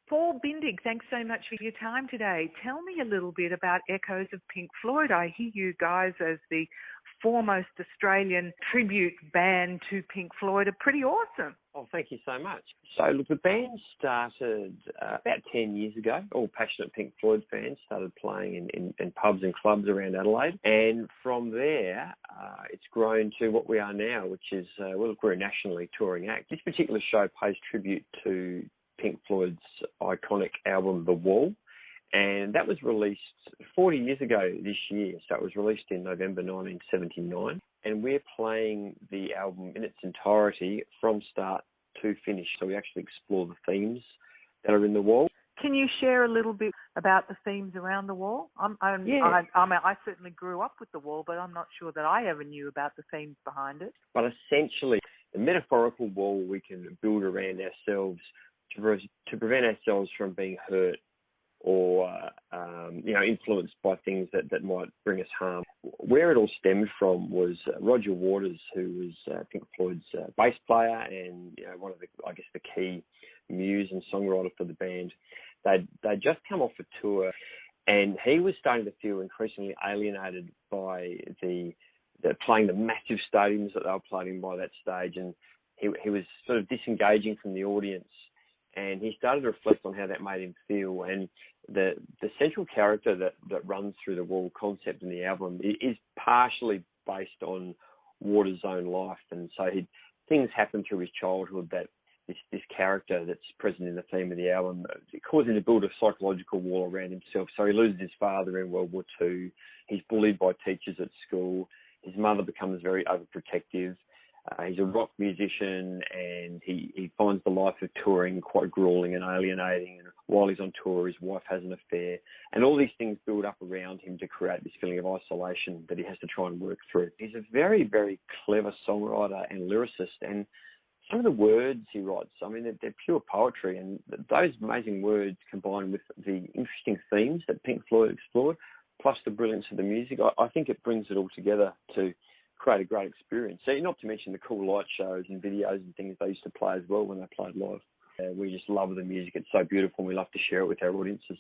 Paul Bindig, thanks so much for your time today. Tell me a little bit about Echoes of Pink Floyd. I hear you guys as the foremost Australian tribute band to Pink Floyd are pretty awesome. Oh, thank you so much. So, look, the band started about 10 years ago. All passionate Pink Floyd fans started playing in pubs and clubs around Adelaide. And from there, it's grown to what we are now, which is, we're a nationally touring act. This particular show pays tribute to Pink Floyd's iconic album, The Wall. And that was released 40 years ago this year. So it was released in November 1979. And we're playing the album in its entirety from start to finish. So we actually explore the themes that are in The Wall. Can you share a little bit about the themes around The Wall? I certainly grew up with The Wall, but I'm not sure that I ever knew about the themes behind it. But essentially, the metaphorical wall we can build around ourselves to prevent ourselves from being hurt or influenced by things that might bring us harm. Where it all stemmed from was Roger Waters, who was Pink Floyd's bass player and one of the key muse and songwriter for the band. They'd just come off a tour, and he was starting to feel increasingly alienated by the playing the massive stadiums that they were playing in by that stage, and he was sort of disengaging from the audience. And he started to reflect on how that made him feel. And the central character that runs through the Wall concept in the album is partially based on Waters' own life. And so things happen through his childhood that this character that's present in the theme of the album, it caused him to build a psychological wall around himself. So he loses his father in World War II. He's bullied by teachers at school. His mother becomes very overprotective. He's a rock musician, and he finds the life of touring quite grueling and alienating. And while he's on tour, his wife has an affair. And all these things build up around him to create this feeling of isolation that he has to try and work through. He's a very, very clever songwriter and lyricist. And some of the words he writes, they're pure poetry. And those amazing words combined with the interesting themes that Pink Floyd explored, plus the brilliance of the music, I think it brings it all together to create a great experience. So not to mention the cool light shows and videos and things they used to play as well when they played live. We just love the music. It's so beautiful, and we love to share it with our audiences.